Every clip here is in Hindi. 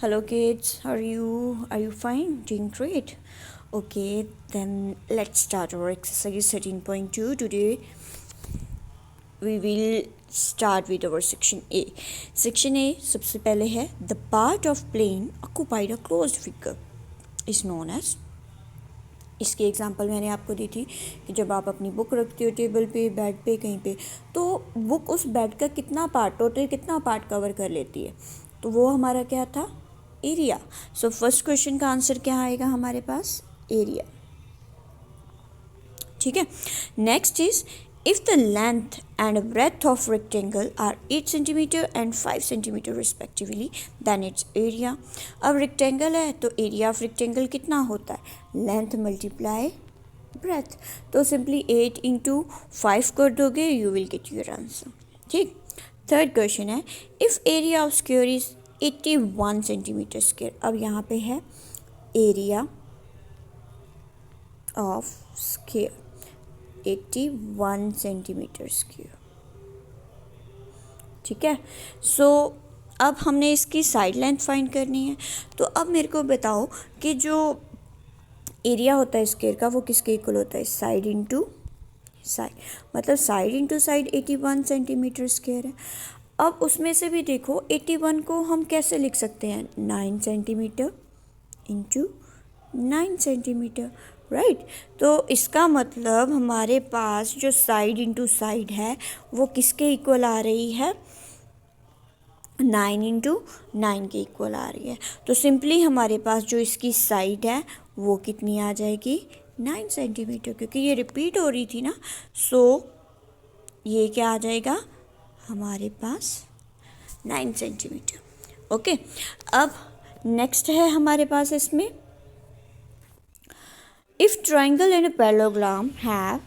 Hello kids, how are you? Are you fine? Doing great? Okay, then let's start our exercise 13.2. Today we will start with our section A. Section A सबसे पहले है the part of plane occupied a closed figure is known as. इसकी एग्जांपल मैंने आपको दी थी कि जब आप अपनी बुक रखते हो टेबल पे, बेड पे, कहीं पे, तो बुक उस बेड का कितना पार्ट, टोटल कितना पार्ट कवर कर लेती है, तो वो हमारा क्या था, एरिया. सो फर्स्ट क्वेश्चन का आंसर क्या आएगा हमारे पास, एरिया. ठीक है. Next is if the length and breadth of rectangle are 8 centimeter and 5 centimeter respectively, then its area. अब rectangle है तो area of rectangle कितना होता है, length multiply breadth. तो simply 8 into 5 कर दोगे, you will get your answer. ठीक. थर्ड क्वेश्चन है if area of square is 81 centimeter square. अब यहाँ पे है area of square 81 centimetre square. ठीक है. सो अब हमने इसकी साइड लेंथ फाइंड करनी है. तो अब मेरे को बताओ कि जो एरिया होता है स्क्वायर का वो किसके इक्वल होता है, साइड इंटू साइड. मतलब side into side 81 centimetre square है. अब उसमें से भी देखो 81 को हम कैसे लिख सकते हैं, 9 सेंटीमीटर इंटू 9 सेंटीमीटर, राइट. तो इसका मतलब हमारे पास जो साइड इंटू साइड है वो किसके इक्वल आ रही है, 9 इंटू 9 के इक्वल आ रही है. तो सिंपली हमारे पास जो इसकी साइड है वो कितनी आ जाएगी, 9 सेंटीमीटर, क्योंकि ये रिपीट हो रही थी ना. सो ये क्या आ जाएगा हमारे पास, 9 सेंटीमीटर. ओके. अब नेक्स्ट है हमारे पास इसमें, if triangle and a parallelogram have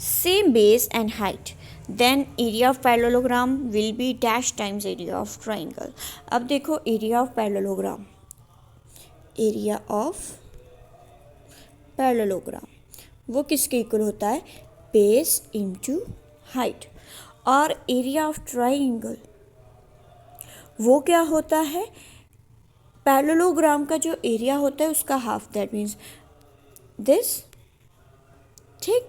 same base and height, then area of parallelogram will be dash times area of triangle. अब देखो area of parallelogram, area of parallelogram वो किसके इक्वल होता है, base into height. और area of triangle वो क्या होता है, पैरेललोग्राम का जो एरिया होता है उसका हाफ, दैट मीन्स दिस. ठीक.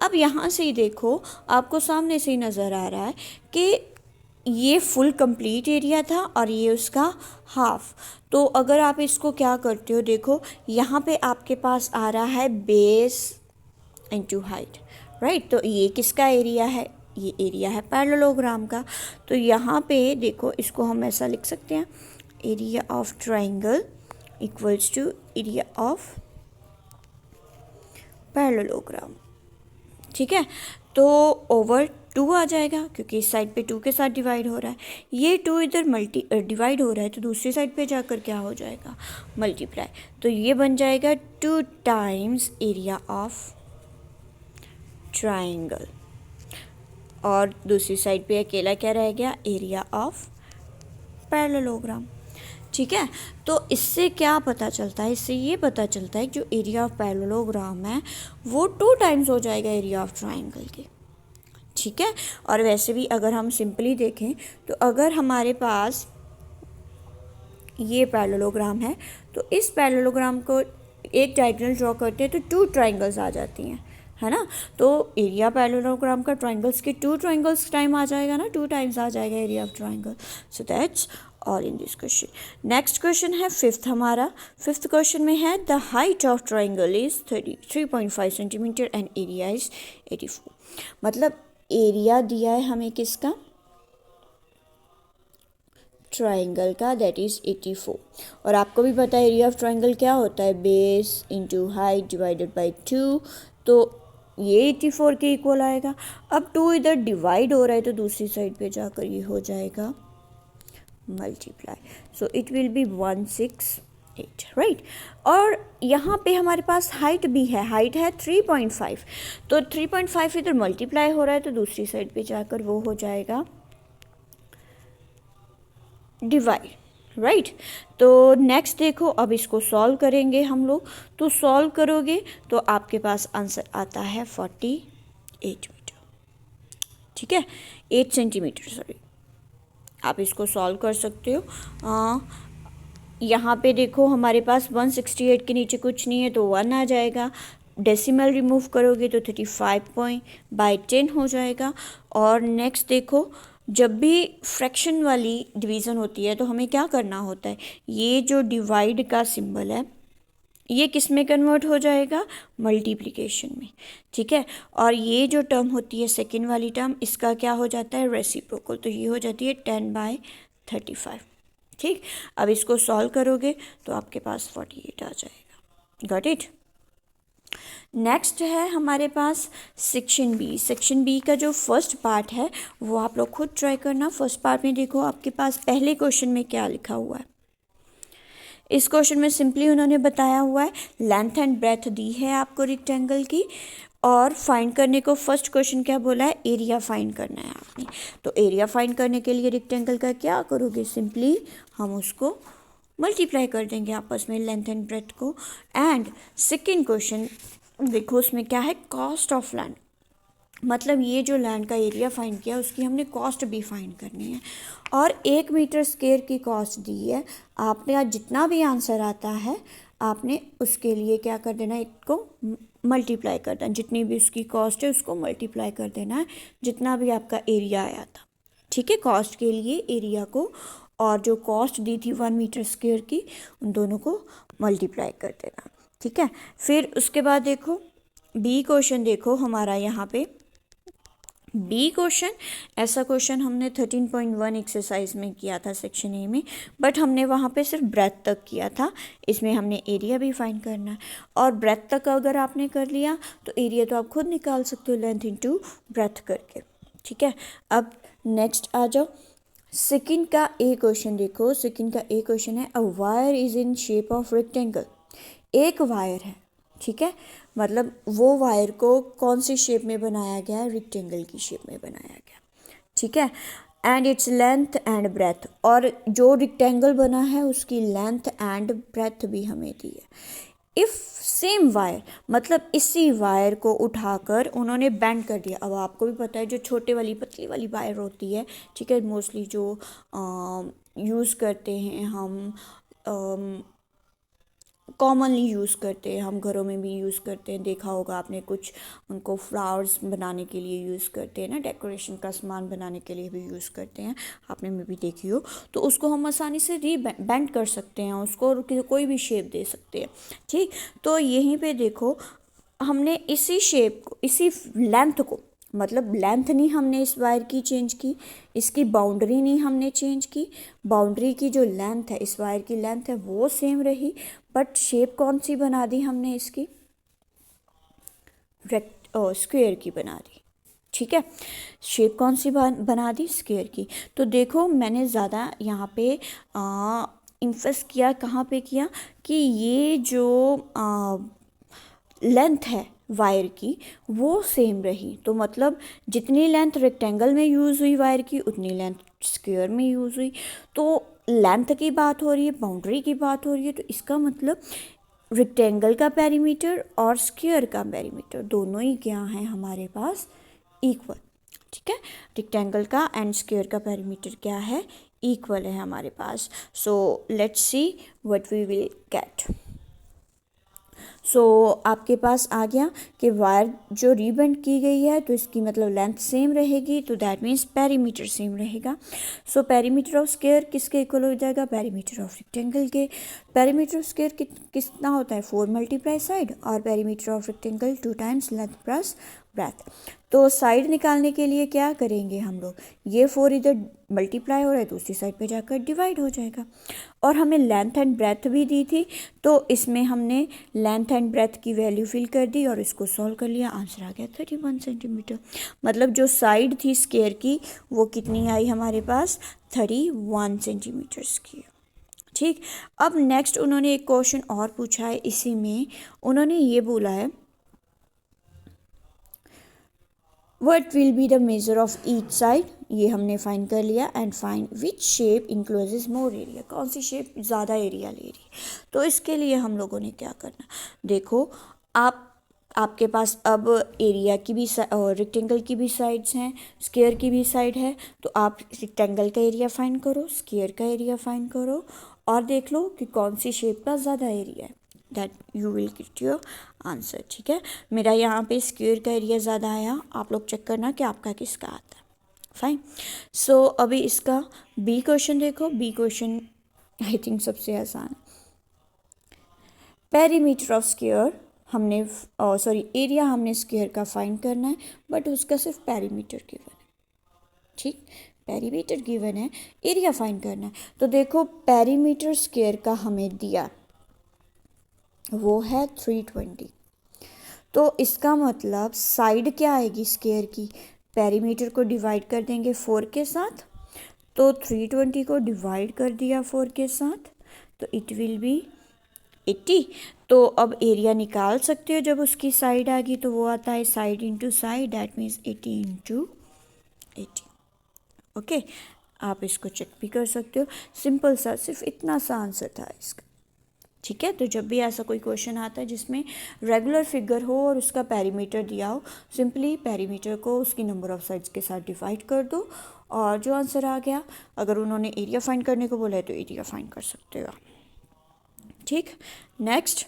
अब यहाँ से ही देखो, आपको सामने से ही नज़र आ रहा है कि ये फुल कंप्लीट एरिया था और ये उसका हाफ. तो अगर आप इसको क्या करते हो, देखो यहाँ पे आपके पास आ रहा है बेस इनटू हाइट, राइट. तो ये किसका एरिया है, ये एरिया है पैरेललोग्राम का. तो यहाँ पे देखो इसको हम ऐसा लिख सकते हैं, area of triangle equals to area of parallelogram. ठीक है. तो ओवर 2 आ जाएगा, क्योंकि इस साइड पे 2 के साथ डिवाइड हो रहा है. ये 2 इधर डिवाइड हो रहा है तो दूसरी साइड पे जाकर क्या हो जाएगा, मल्टीप्लाई. तो ये बन जाएगा 2 टाइम्स एरिया ऑफ ट्राइंगल. और दूसरी साइड पे अकेला क्या रह गया, एरिया ऑफ पैरेललोग्राम. ठीक है. तो इससे क्या पता चलता है, इससे ये पता चलता है कि जो एरिया ऑफ पैरेललोग्राम है वो 2 टाइम्स हो जाएगा एरिया ऑफ ट्राइंगल के. ठीक है. और वैसे भी अगर हम सिंपली देखें तो अगर हमारे पास ये पैरेललोग्राम है तो इस पैरेललोग्राम को एक डायगोनल ड्रॉ करते हैं तो 2 ट्राइंगल्स आ जाती हैं, है ना. तो एरिया पैरेललोग्राम का ट्राइंगल्स के 2 ट्राइंगल्स टाइम आ जाएगा ना, 2 टाइम्स आ जाएगा area of triangle. So that's all in this question. Next question है फिफ्थ हमारा. फिफ्थ क्वेश्चन में है the height of triangle is 3.5 centimetre and area is 84. मतलब एरिया दिया है हमें किसका, ट्राइंगल का, दैट इज 84. और आपको भी पता है एरिया ऑफ ट्राइंगल क्या होता है, base into height divided by 2. तो ये 84 के इक्वल आएगा. अब 2 इधर डिवाइड हो रहा है तो दूसरी साइड पे जाकर ये हो जाएगा multiply. So it will be 168, right. और यहाँ पे हमारे पास हाइट भी है, हाइट है 3.5. तो 3.5 इधर मल्टीप्लाई हो रहा है तो दूसरी साइड पे जाकर वो हो जाएगा डिवाइड, राइट. तो नेक्स्ट देखो, अब इसको सॉल्व करेंगे हम लोग. तो सॉल्व करोगे तो आपके पास आंसर आता है 48 मीटर. ठीक है, 8 सेंटीमीटर सॉरी आप इसको सॉल्व कर सकते हो। यहाँ पे देखो हमारे पास 168 के नीचे कुछ नहीं है तो 1 आ जाएगा, डेसिमल रिमूव करोगे तो 35/10 हो जाएगा। और नेक्स्ट देखो, जब भी फ्रैक्शन वाली डिवीज़न होती है तो हमें क्या करना होता है, ये जो डिवाइड का सिंबल है ये किस में कन्वर्ट हो जाएगा, मल्टीप्लिकेशन में, ठीक है। और ये जो टर्म होती है सेकेंड वाली टर्म, इसका क्या हो जाता है, रेसिप्रोकल, तो ये हो जाती है 10/35, ठीक। अब इसको सॉल्व करोगे तो आपके पास 48 आ जाएगा। Got it. नेक्स्ट है हमारे पास सेक्शन बी। सेक्शन बी का जो फर्स्ट पार्ट है वो आप लोग खुद ट्राई करना। फर्स्ट पार्ट में देखो आपके पास पहले क्वेश्चन में क्या लिखा हुआ है। इस क्वेश्चन में सिंपली उन्होंने बताया हुआ है लेंथ एंड ब्रेथ दी है आपको रेक्टेंगल की, और फाइंड करने को फर्स्ट क्वेश्चन क्या बोला है, एरिया फाइंड करना है आपने। तो एरिया फाइंड करने के लिए रेक्टेंगल का क्या करोगे, सिंपली हम उसको मल्टीप्लाई कर देंगे आपस में, लेंथ एंड ब्रेथ को। एंड सेकेंड क्वेश्चन देखो उसमें क्या है, कॉस्ट ऑफ लैंड, मतलब ये जो लैंड का एरिया फाइंड किया उसकी हमने कॉस्ट भी फाइंड करनी है। और 1 मीटर स्क्वायर की कॉस्ट दी है। आपने आज जितना भी आंसर आता है आपने उसके लिए क्या कर देना है, इसको मल्टीप्लाई कर देना, जितनी भी उसकी कॉस्ट है उसको मल्टीप्लाई कर देना है जितना भी आपका एरिया आया था, ठीक है। कॉस्ट के लिए एरिया को और जो कॉस्ट दी थी 1 मीटर स्क्वायर की, उन दोनों को मल्टीप्लाई कर देना, ठीक है। फिर उसके बाद देखो बी क्वेश्चन, देखो हमारा यहाँ पे बी क्वेश्चन, ऐसा क्वेश्चन हमने 13.1 एक्सरसाइज में किया था सेक्शन ए में, बट हमने वहाँ पे सिर्फ ब्रेथ तक किया था। इसमें हमने एरिया भी फाइंड करना है, और ब्रेथ तक अगर आपने कर लिया तो एरिया तो आप खुद निकाल सकते हो लेंथ इनटू ब्रेथ करके, ठीक है। अब नेक्स्ट आ जाओ, सेकंड का ए क्वेश्चन देखो। सेकंड का ए क्वेश्चन है, a wire is in shape of rectangle. एक वायर है, ठीक है, मतलब वो वायर को कौन सी शेप में बनाया गया है, रेक्टेंगल की शेप में बनाया गया, ठीक है। And its length and breadth, और जो रेक्टेंगल बना है उसकी लेंथ एंड ब्रेथ भी हमें दी है। इफ़ सेम वायर, मतलब इसी वायर को उठाकर उन्होंने बेंड कर दिया। अब आपको भी पता है जो छोटे वाली पतली वाली वायर होती है, ठीक है, मोस्टली जो यूज़ करते हैं हम, कॉमनली यूज़ करते हैं, हम घरों में भी यूज़ करते हैं, देखा होगा आपने, कुछ उनको फ्लावर्स बनाने के लिए यूज़ करते हैं ना, डेकोरेशन का सामान बनाने के लिए भी यूज़ करते हैं, आपने में भी देखी हो। तो उसको हम आसानी से बेंड कर सकते हैं, उसको कोई भी शेप दे सकते हैं, ठीक। तो यहीं पे देखो हमने इसी शेप को, इसी लेंथ को, मतलब लेंथ नहीं हमने इस वायर की चेंज की, इसकी बाउंड्री नहीं हमने चेंज की, बाउंड्री की जो लेंथ है, इस वायर की लेंथ है वो सेम रही, बट शेप कौन सी बना दी हमने इसकी, स्क्वायर की बना दी, ठीक है। शेप कौन सी बना दी, स्क्वायर की। तो देखो मैंने ज़्यादा यहाँ पे इन्फेस किया, कहाँ पे किया, कि ये जो लेंथ है वायर की वो सेम रही, तो मतलब जितनी लेंथ रेक्टेंगल में यूज़ हुई वायर की उतनी लेंथ स्क्वायर में यूज़ हुई। तो लेंथ की बात हो रही है, बाउंड्री की बात हो रही है, तो इसका मतलब रेक्टेंगल का पेरीमीटर और स्क्वायर का पेरीमीटर दोनों ही क्या हैं हमारे पास, इक्वल, ठीक है। रेक्टेंगल का एंड स्क्वायर का पेरीमीटर क्या है, इक्वल है हमारे पास। So let's see what we will get. So आपके पास आ गया कि वायर जो रीबेंड की गई है तो इसकी मतलब लेंथ सेम रहेगी, तो दैट मीन्स पेरीमीटर सेम रहेगा। सो पेरीमीटर ऑफ स्क्वायर किसके इक्वल हो जाएगा, पेरीमीटर ऑफ रेक्टेंगल के। पेरीमीटर ऑफ स्क्वायर कितना होता है, 4 मल्टीप्लाई साइड, और perimeter of rectangle 2 times length plus breadth. तो साइड निकालने के लिए क्या करेंगे हम लोग, ये 4 इधर मल्टीप्लाई हो रहा है, दूसरी साइड पे जाकर डिवाइड हो जाएगा। और हमें लेंथ एंड ब्रेथ भी दी थी, तो इसमें हमने लेंथ एंड ब्रेथ की वैल्यू फिल कर दी और इसको सॉल्व कर लिया, आंसर आ गया 31 सेंटीमीटर। मतलब जो साइड थी स्क्वायर की वो कितनी आई हमारे पास, 31 सेंटीमीटर्स की, ठीक। अब नेक्स्ट उन्होंने एक क्वेश्चन और पूछा है, इसी में उन्होंने ये बोला है, what will be the measure of each side, ये हमने फाइंड कर लिया, and find which shape encloses more area, कौन सी शेप ज़्यादा एरिया ले रही है। तो इसके लिए हम लोगों ने क्या करना, देखो आप आपके पास अब एरिया की भी रेक्टेंगल की भी साइड्स हैं, स्क्वायर की भी साइड है, तो आप रेक्टेंगल का एरिया फाइंड करो, स्क्वायर का एरिया फाइंड करो और देख लो कि कौन सी शेप का ज़्यादा एरिया है, that you will get your answer. ठीक है, मेरा यहाँ पे स्क्वायर का एरिया ज़्यादा आया, आप लोग चेक करना कि आपका किसका आता है। फाइन। सो अभी इसका बी क्वेश्चन देखो, बी क्वेश्चन आई थिंक सबसे आसान है। पेरीमीटर ऑफ स्क्वायर हमने सॉरी एरिया हमने स्क्वायर का फाइंड करना है, बट उसका सिर्फ पेरीमीटर गिवन है। ठीक, पेरीमीटर गिवन है, एरिया फाइंड करना है। तो देखो पेरीमीटर स्क्वायर का हमें दिया वो है 320, तो इसका मतलब साइड क्या आएगी स्क्वायर की, पेरीमीटर को डिवाइड कर देंगे 4 के साथ, तो 320 को डिवाइड कर दिया 4 के साथ, तो इट विल बी 80। तो अब एरिया निकाल सकते हो जब उसकी साइड आ गई, तो वो आता है side into side, that means 80 into 80। Okay, आप इसको चेक भी कर सकते हो, सिंपल सा, सिर्फ इतना सा आंसर था इसका। ठीक है, तो जब भी ऐसा कोई क्वेश्चन आता है जिसमें रेगुलर फिगर हो और उसका पेरीमीटर दिया हो, सिंपली पेरीमीटर को उसकी नंबर ऑफ साइड्स के साथ डिवाइड कर दो और जो आंसर आ गया, अगर उन्होंने एरिया फाइंड करने को बोला है तो एरिया फाइंड कर सकते हो। ठीक, नेक्स्ट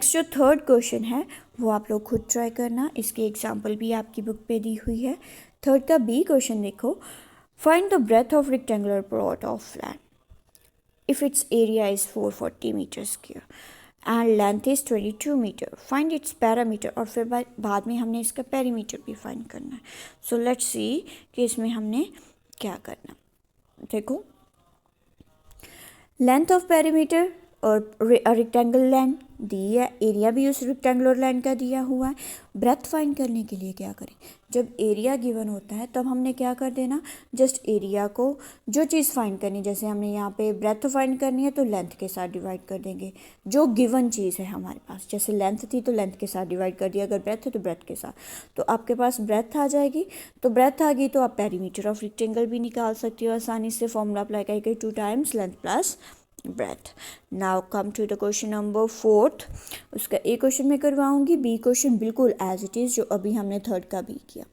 जो थर्ड क्वेश्चन है वो आप लोग खुद ट्राई करना, इसकी एग्जांपल भी आपकी बुक पे दी हुई है। थर्ड का बी क्वेश्चन देखो, find the breath of rectangular plot of land if its area is 440 meter square and length is 22 meter, find its parameter। और फिर बाद में हमने इसका पेरीमीटर भी फाइंड करना है। सो लेट्स सी कि इसमें हमने क्या करना। देखो लेंथ ऑफ पेरीमीटर और रेक्टेंगल लैंड दी है, एरिया भी उस रेक्टेंगुलर लैंड का दिया हुआ है। ब्रेथ फाइंड करने के लिए क्या करें, जब एरिया गिवन होता है तब हमने क्या कर देना, जस्ट एरिया को जो चीज़ फाइंड करनी, जैसे हमने यहाँ पे ब्रेथ फाइंड करनी है तो लेंथ के साथ डिवाइड कर देंगे, जो गिवन चीज़ है हमारे पास, जैसे लेंथ थी तो लेंथ के साथ डिवाइड कर दिया, अगर ब्रेथ है तो ब्रेथ के साथ, तो आपके पास ब्रेथ आ जाएगी। तो ब्रेथ आ गई तो आप पेरीमीटर ऑफ रेक्टेंगल भी निकाल सकते हो आसानी से, फॉर्मूला अप्लाई करके 2 times length plus breadth। now come to the question number 4th। उसका ए क्वेश्चन में करवाऊंगी, बी क्वेश्चन बिल्कुल एज इट इज़ जो अभी हमने थर्ड का भी किया।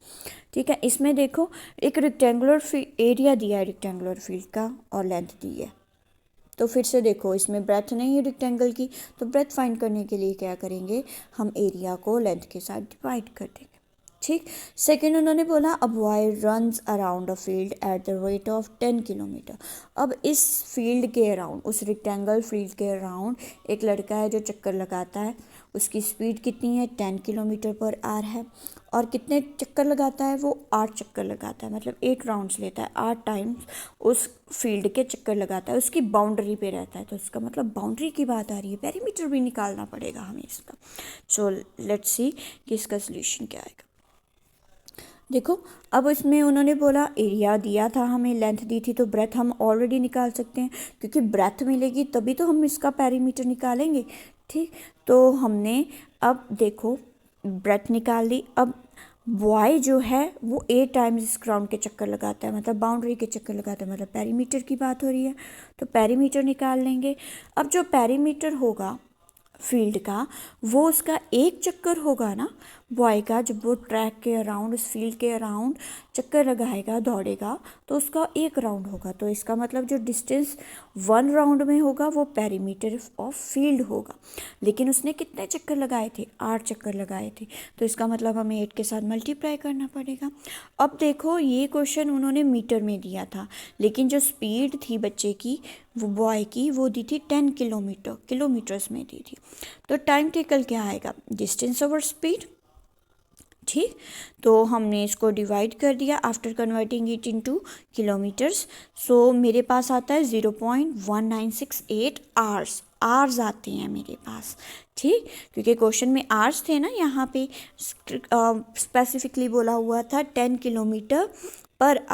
ठीक है, इसमें देखो एक रेक्टेंगुलर एरिया दिया है रेक्टेंगुलर फील्ड का और लेंथ दी है, तो फिर से देखो इसमें ब्रेथ नहीं है रेक्टेंगल की, तो ब्रेथ फाइंड करने के लिए क्या करेंगे, हम एरिया को लेंथ के साथ डिवाइड कर देंगे। ठीक, सेकेंड उन्होंने बोला a boy runs around a field at the rate of 10 kilometre. अब इस फील्ड के अराउंड, उस रेक्टेंगल फील्ड के अराउंड एक लड़का है जो चक्कर लगाता है, उसकी स्पीड कितनी है 10 किलोमीटर पर आवर है, और कितने चक्कर लगाता है वो 8 चक्कर लगाता है, मतलब 8 राउंड्स लेता है, 8 टाइम्स उस फील्ड के चक्कर लगाता है, उसकी बाउंड्री पे रहता है, तो इसका मतलब बाउंड्री की बात आ रही है, पेरीमीटर भी निकालना पड़ेगा हमें इसका। सो लेट्स सी कि इसका सोल्यूशन क्या आएगा। देखो अब इसमें उन्होंने बोला एरिया दिया था हमें, लेंथ दी थी, तो ब्रेथ हम ऑलरेडी निकाल सकते हैं, क्योंकि ब्रेथ मिलेगी तभी तो हम इसका पेरीमीटर निकालेंगे। ठीक, तो हमने अब देखो ब्रेथ निकाल ली। अब बॉय जो है वो 8 टाइम्स इस ग्राउंड के चक्कर लगाता है, मतलब बाउंड्री के चक्कर लगाता है, मतलब पेरीमीटर की बात हो रही है, तो पेरीमीटर निकाल लेंगे। अब जो पेरीमीटर होगा फील्ड का वो उसका एक चक्कर होगा ना बॉय का, जब वो ट्रैक के अराउंड, उस फील्ड के अराउंड चक्कर लगाएगा, दौड़ेगा, तो उसका एक राउंड होगा, तो इसका मतलब जो डिस्टेंस 1 राउंड में होगा वो पेरीमीटर ऑफ फील्ड होगा। लेकिन उसने कितने चक्कर लगाए थे, 8 चक्कर लगाए थे, तो इसका मतलब हमें 8 के साथ मल्टीप्लाई करना पड़ेगा। अब देखो ये क्वेश्चन उन्होंने मीटर में दिया था, लेकिन जो स्पीड थी बच्चे की, वो बॉय की, वो दी थी 10 किलोमीटर्स में दी थी, तो टाइम टेकल क्या आएगा, डिस्टेंस ओवर स्पीड। ठीक, तो हमने इसको डिवाइड कर दिया after converting it into kilometres. So मेरे पास आता है 0.1968 आवर्स आते हैं मेरे पास। ठीक, क्योंकि क्वेश्चन में आवर्स थे ना, यहाँ पे स्पेसिफिकली बोला हुआ था 10 किलोमीटर पर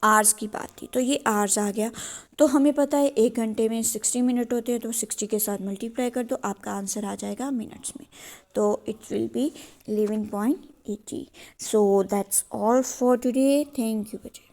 आवर्स की बात थी, तो ये आवर्स आ गया। तो हमें पता है 1 घंटे में 60 मिनट होते हैं, तो 60 के साथ मल्टीप्लाई कर दो, आपका आंसर आ जाएगा मिनट्स में, तो it will be 11.80। So that's all for today, thank you बच्चे।